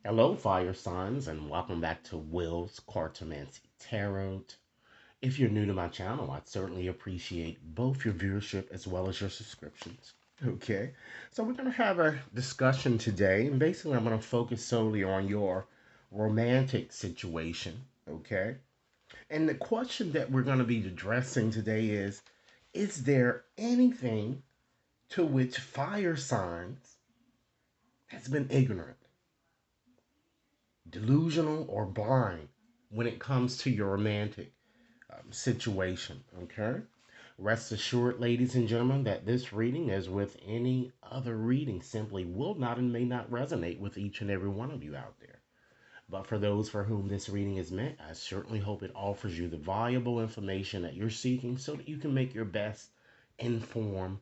Hello, fire signs, and welcome back to Will's Cartomancy Tarot. If you're new to my channel, I'd certainly appreciate both your viewership as well as your subscriptions. Okay, so we're going to have a discussion today, and basically, I'm going to focus solely on your romantic situation. Okay, and the question that we're going to be addressing today is there anything to which fire signs has been ignorant, delusional, or blind when it comes to your romantic situation? Okay. Rest assured, ladies and gentlemen, that this reading, as with any other reading, simply will not and may not resonate with each and every one of you out there. But for those for whom this reading is meant, I certainly hope it offers you the valuable information that you're seeking so that you can make your best informed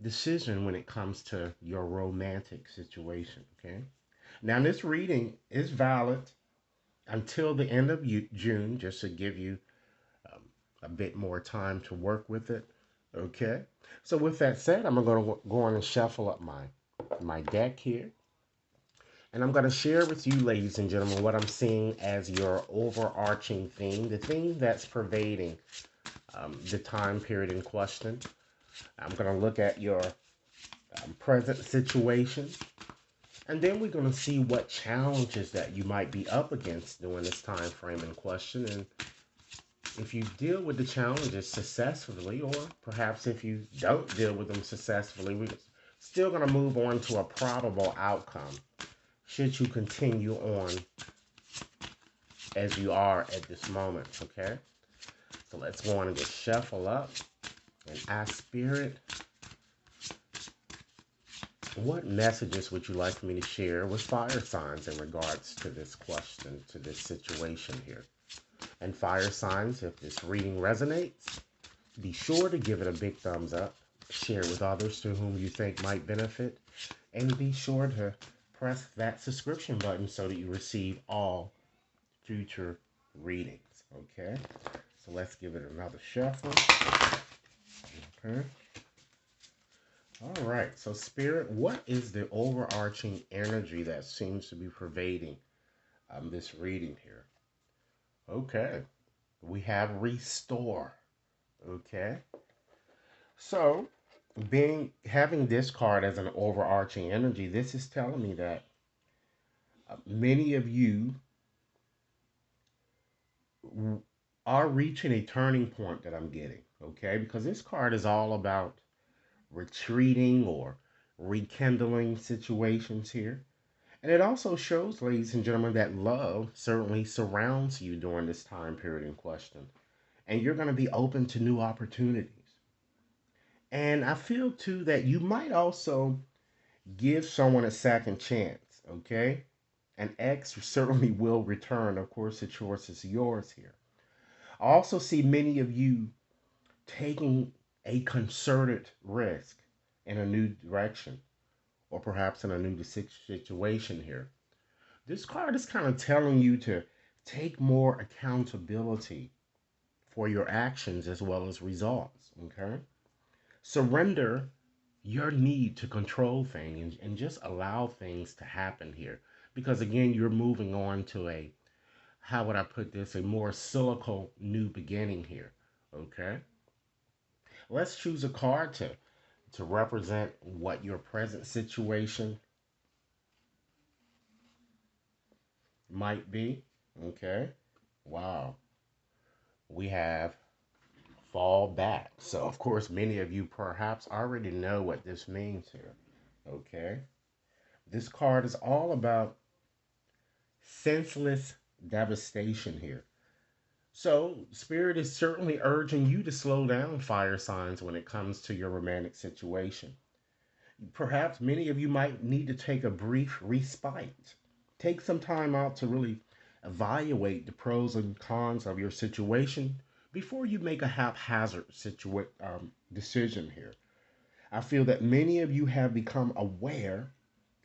decision when it comes to your romantic situation. Okay. Now, this reading is valid until the end of June, just to give you um, a bit more time to work with it. Okay. So with that said, I'm going to go on and shuffle up my deck here. And I'm going to share with you, ladies and gentlemen, what I'm seeing as your overarching theme, the theme that's pervading the time period in question. I'm going to look at your present situation. And then we're going to see what challenges that you might be up against during this time frame in question. And if you deal with the challenges successfully, or perhaps if you don't deal with them successfully, we're still going to move on to a probable outcome should you continue on as you are at this moment. Okay, so let's go on and just shuffle up and ask Spirit, what messages would you like for me to share with fire signs in regards to this question, to this situation here? And fire signs, if this reading resonates, be sure to give it a big thumbs up, share it with others to whom you think might benefit, and be sure to press that subscription button so that you receive all future readings. Okay, so let's give it another shuffle. Okay. All right, so Spirit, what is the overarching energy that seems to be pervading this reading here? Okay, we have restore. Okay, so having this card as an overarching energy, this is telling me that many of you are reaching a turning point that I'm getting. Okay, because this card is all about retreating or rekindling situations here. And it also shows, ladies and gentlemen, that love certainly surrounds you during this time period in question. And you're going to be open to new opportunities. And I feel too that you might also give someone a second chance, okay? An ex certainly will return. Of course, the choice is yours here. I also see many of you taking a concerted risk in a new direction, or perhaps in a new situation here. This card is kind of telling you to take more accountability for your actions as well as results, okay? Surrender your need to control things and just allow things to happen here. Because again, you're moving on to a, how would I put this, a more cyclical new beginning here, okay? Let's choose a card to represent what your present situation might be, okay? Wow. We have fall back. So, of course, many of you perhaps already know what this means here. Okay? This card is all about senseless devastation here. So, Spirit is certainly urging you to slow down, fire signs, when it comes to your romantic situation. Perhaps many of you might need to take a brief respite. Take some time out to really evaluate the pros and cons of your situation before you make a haphazard decision here. I feel that many of you have become aware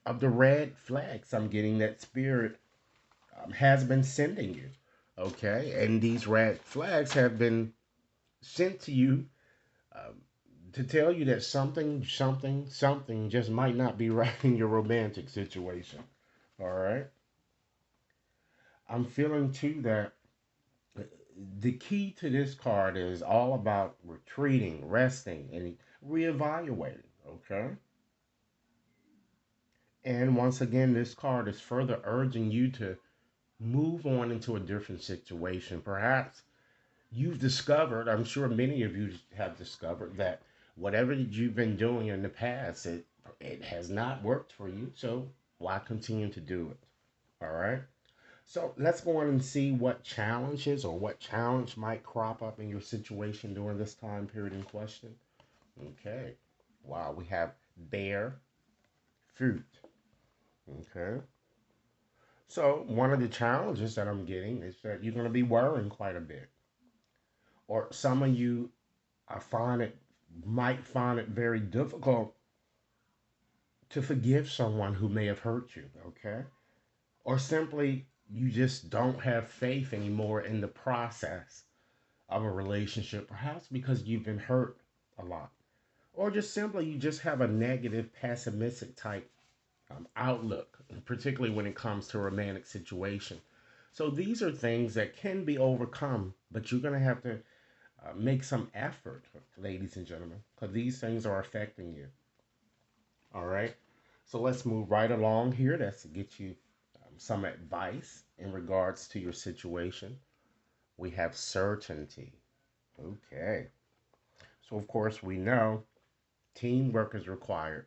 of the red flags I'm getting that Spirit has been sending you. Okay, and these red flags have been sent to you um, to tell you that something just might not be right in your romantic situation. All right. I'm feeling too that the key to this card is all about retreating, resting, and reevaluating. Okay. And once again, this card is further urging you to move on into a different situation. Perhaps you've discovered, I'm sure many of you have discovered, that whatever that you've been doing in the past, it has not worked for you. So why continue to do it? All right. So let's go on and see what challenges or what challenge might crop up in your situation during this time period in question. Okay. Wow, we have bear fruit. Okay. So one of the challenges that I'm getting is that you're going to be worrying quite a bit. Or some of you I find it might find it very difficult to forgive someone who may have hurt you, okay? Or simply you just don't have faith anymore in the process of a relationship, perhaps because you've been hurt a lot. Or just simply you just have a negative, pessimistic type outlook, particularly when it comes to a romantic situation. So these are things that can be overcome, but you're going to have to make some effort, ladies and gentlemen, because these things are affecting you. All right. So let's move right along here. That's to get you some advice in regards to your situation. We have certainty. Okay. So, of course, we know teamwork is required.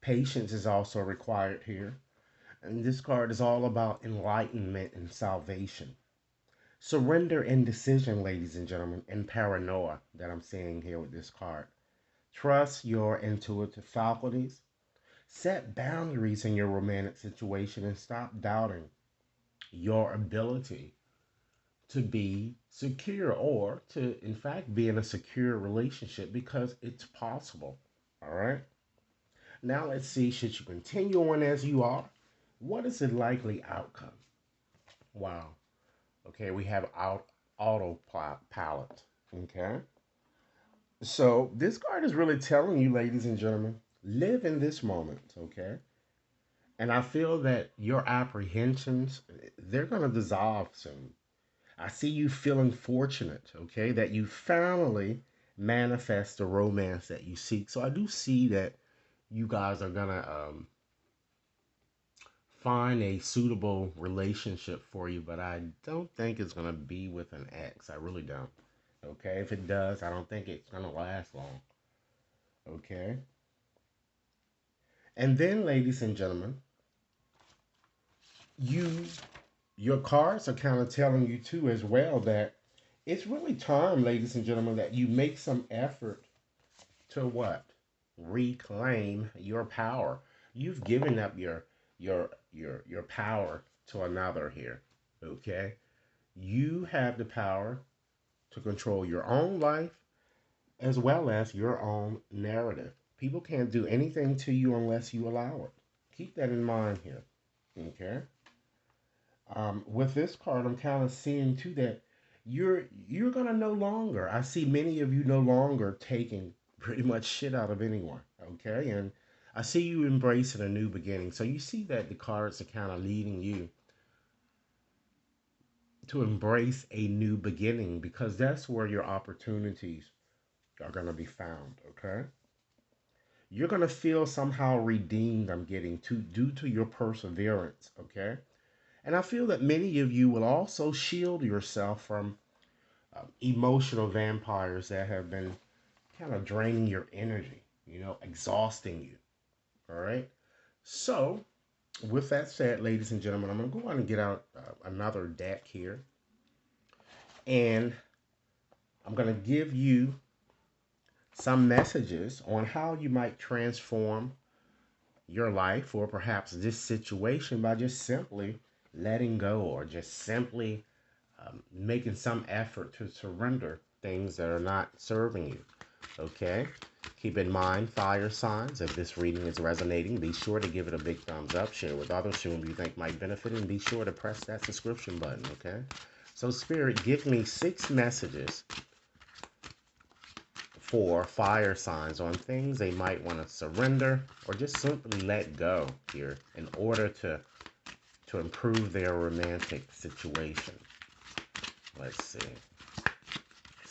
Patience is also required here. And this card is all about enlightenment and salvation. Surrender and decision, ladies and gentlemen, and paranoia that I'm seeing here with this card. Trust your intuitive faculties. Set boundaries in your romantic situation and stop doubting your ability to be secure or to, in fact, be in a secure relationship because it's possible. All right. Now let's see, should you continue on as you are? What is the likely outcome? Wow. Okay, we have autopilot. Okay. So this card is really telling you, ladies and gentlemen, live in this moment. Okay. And I feel that your apprehensions, they're going to dissolve soon. I see you feeling fortunate, okay, that you finally manifest the romance that you seek. So I do see that you guys are going to find a suitable relationship for you, but I don't think it's going to be with an ex. I really don't. Okay, if it does, I don't think it's going to last long. Okay. And then, ladies and gentlemen, you your cards are kind of telling you too as well that it's really time, ladies and gentlemen, that you make some effort to what? Reclaim your power. You've given up your power to another here. Okay? You have the power to control your own life as well as your own narrative. People can't do anything to you unless you allow it. Keep that in mind here. Okay? With this card, I'm kind of seeing too that you're gonna no longer. I see many of you no longer taking pretty much shit out of anyone. Okay, and I see you embracing a new beginning. So you see that the cards are kind of leading you to embrace a new beginning because that's where your opportunities are gonna be found. Okay, you're gonna feel somehow redeemed. I'm getting to due to your perseverance. Okay. And I feel that many of you will also shield yourself from emotional vampires that have been kind of draining your energy, exhausting you. All right. So, with that said, ladies and gentlemen, I'm going to go on and get out another deck here. And I'm going to give you some messages on how you might transform your life or perhaps this situation by just simply letting go or just simply making some effort to surrender things that are not serving you. Okay? Keep in mind, fire signs, if this reading is resonating, be sure to give it a big thumbs up, share with others whom you think might benefit, and be sure to press that subscription button, okay? So, Spirit, give me 6 messages for fire signs on things they might want to surrender or just simply let go here in order to to improve their romantic situation. Let's see.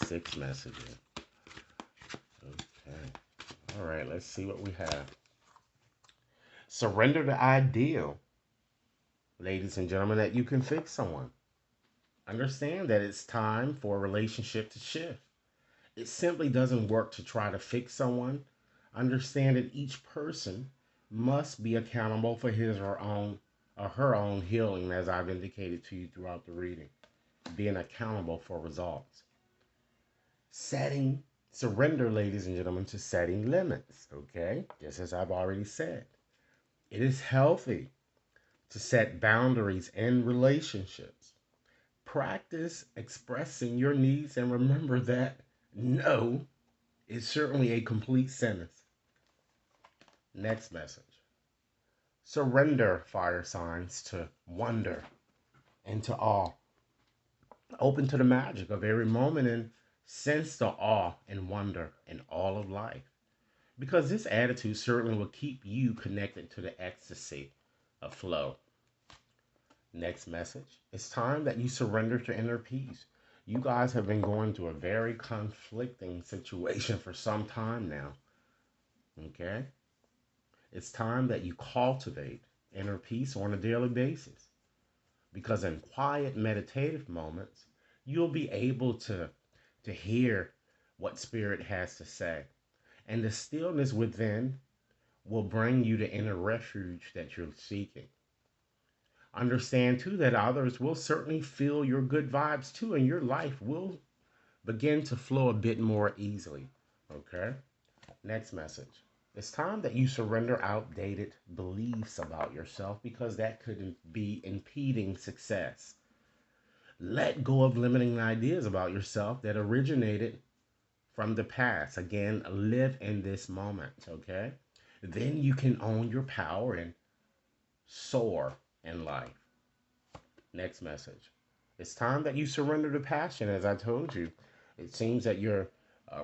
6 messages. Okay. All right, let's see what we have. Surrender the ideal, ladies and gentlemen, that you can fix someone. Understand that it's time for a relationship to shift. It simply doesn't work to try to fix someone. Understand that each person must be accountable for his or her own healing, as I've indicated to you throughout the reading. Being accountable for results. Surrender, ladies and gentlemen, to setting limits, okay? Just as I've already said. It is healthy to set boundaries in relationships. Practice expressing your needs and remember that no is certainly a complete sentence. Next message. Surrender, fire signs, to wonder and to awe. Open to the magic of every moment and sense the awe and wonder in all of life. Because this attitude certainly will keep you connected to the ecstasy of flow. Next message. It's time that you surrender to inner peace. You guys have been going through a very conflicting situation for some time now. Okay? It's time that you cultivate inner peace on a daily basis. Because in quiet meditative moments, you'll be able to hear what Spirit has to say. And the stillness within will bring you the inner refuge that you're seeking. Understand too that others will certainly feel your good vibes too, and your life will begin to flow a bit more easily. Okay? Next message. It's time that you surrender outdated beliefs about yourself because that could be impeding success. Let go of limiting ideas about yourself that originated from the past. Again, live in this moment, okay? Then you can own your power and soar in life. Next message. It's time that you surrender to passion, as I told you. It seems that your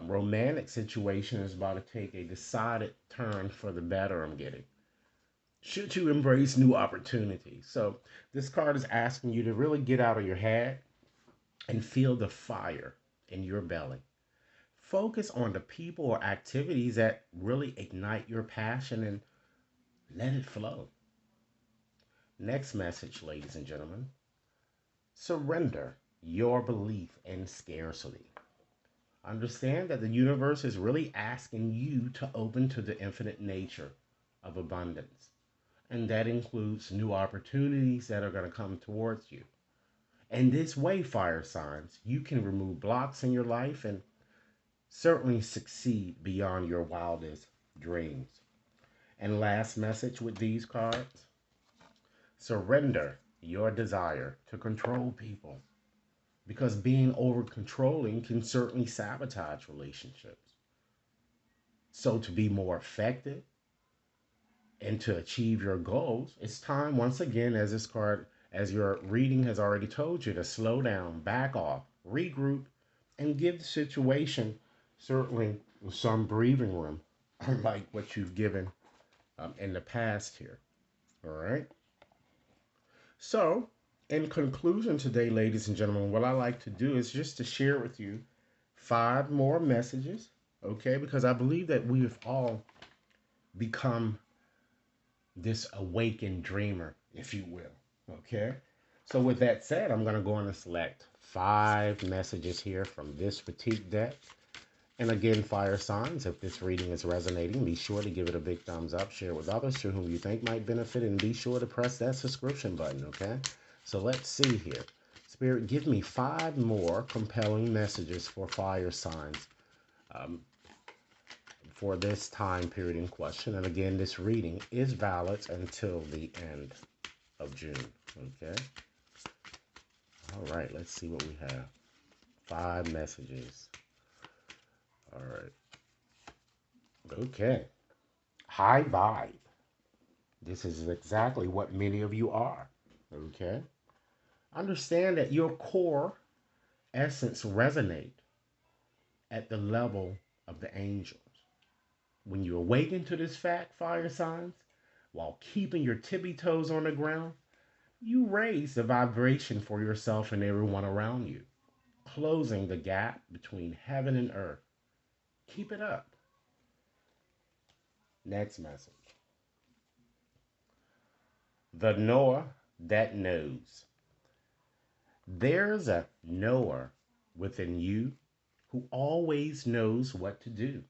romantic situation is about to take a decided turn for the better, I'm getting. Should you embrace new opportunities? So, this card is asking you to really get out of your head and feel the fire in your belly. Focus on the people or activities that really ignite your passion and let it flow. Next message, ladies and gentlemen. Surrender your belief in scarcity. Understand that the universe is really asking you to open to the infinite nature of abundance. And that includes new opportunities that are going to come towards you. In this way, fire signs, you can remove blocks in your life and certainly succeed beyond your wildest dreams. And last message with these cards. Surrender your desire to control people because being over controlling can certainly sabotage relationships. So, to be more effective and to achieve your goals, it's time once again, as this card, as your reading has already told you, to slow down, back off, regroup, and give the situation certainly some breathing room, unlike what you've given in the past here. All right. So, in conclusion today, ladies and gentlemen, what I like to do is just to share with you 5 more messages, okay? Because I believe that we have all become this awakened dreamer, if you will, okay? So, with that said, I'm going to go on and select 5 messages here from this fatigue deck. And again, fire signs, if this reading is resonating, be sure to give it a big thumbs up, share it with others to whom you think might benefit, and be sure to press that subscription button, okay? So let's see here. Spirit, give me 5 more compelling messages for fire signs um, for this time period in question. And again, this reading is valid until the end of June, okay? All right, let's see what we have. 5 messages. All right. Okay. High vibe. This is exactly what many of you are. Okay. Understand that your core essence resonate at the level of the angels. When you awaken to this fact, fire signs, while keeping your tippy toes on the ground, You raise the vibration for yourself and everyone around you, closing the gap between heaven and earth. Keep it up. Next message. The knower that knows. There's a knower within you who always knows what to do,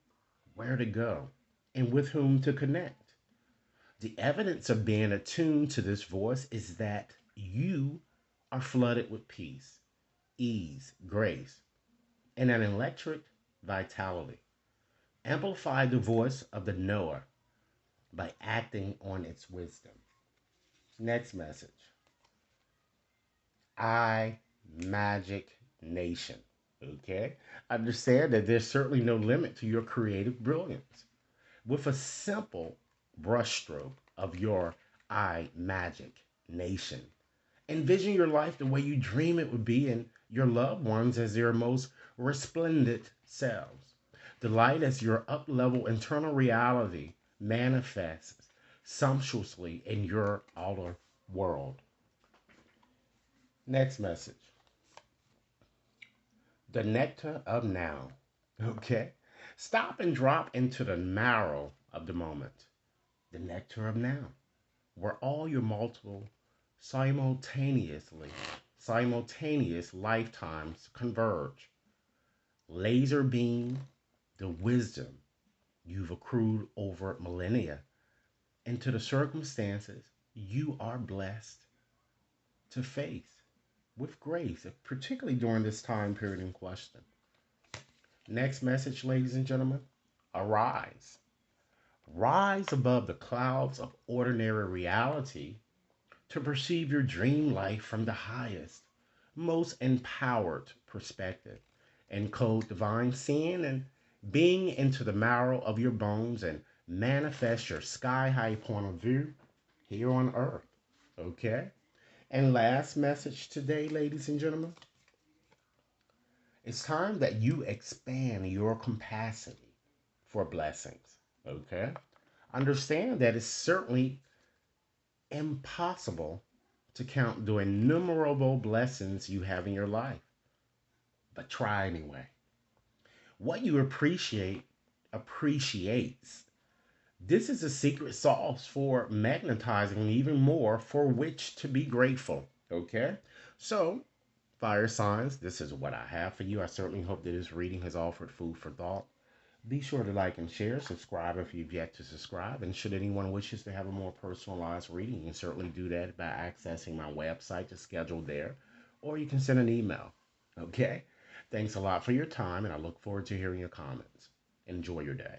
where to go, and with whom to connect. The evidence of being attuned to this voice is that you are flooded with peace, ease, grace, and an electric vitality. Amplify the voice of the knower by acting on its wisdom. Next message. I Magic Nation. Okay? Understand that there's certainly no limit to your creative brilliance. With a simple brushstroke of your I Magic Nation, envision your life the way you dream it would be and your loved ones as their most resplendent selves. The light as your up level internal reality manifests sumptuously in your outer world. Next message. The nectar of now. Okay? Stop and drop into the marrow of the moment. The nectar of now, where all your multiple simultaneously simultaneous lifetimes converge. Laser beam the wisdom you've accrued over millennia into the circumstances you are blessed to face with grace, particularly during this time period in question. Next message, ladies and gentlemen, arise. Rise above the clouds of ordinary reality to perceive your dream life from the highest, most empowered perspective. Encode divine seeing and being into the marrow of your bones and manifest your sky high point of view here on earth. Okay? And last message today, ladies and gentlemen, it's time that you expand your capacity for blessings. Okay? Understand that it's certainly impossible to count the innumerable blessings you have in your life, but try anyway. What you appreciate appreciates. This is a secret sauce for magnetizing even more for which to be grateful. Okay? So, fire signs, this is what I have for you. I certainly hope that this reading has offered food for thought. Be sure to like and share, subscribe if you've yet to subscribe, and should anyone wishes to have a more personalized reading, you can certainly do that by accessing my website to schedule there, or you can send an email. Okay? Thanks a lot for your time, and I look forward to hearing your comments. Enjoy your day.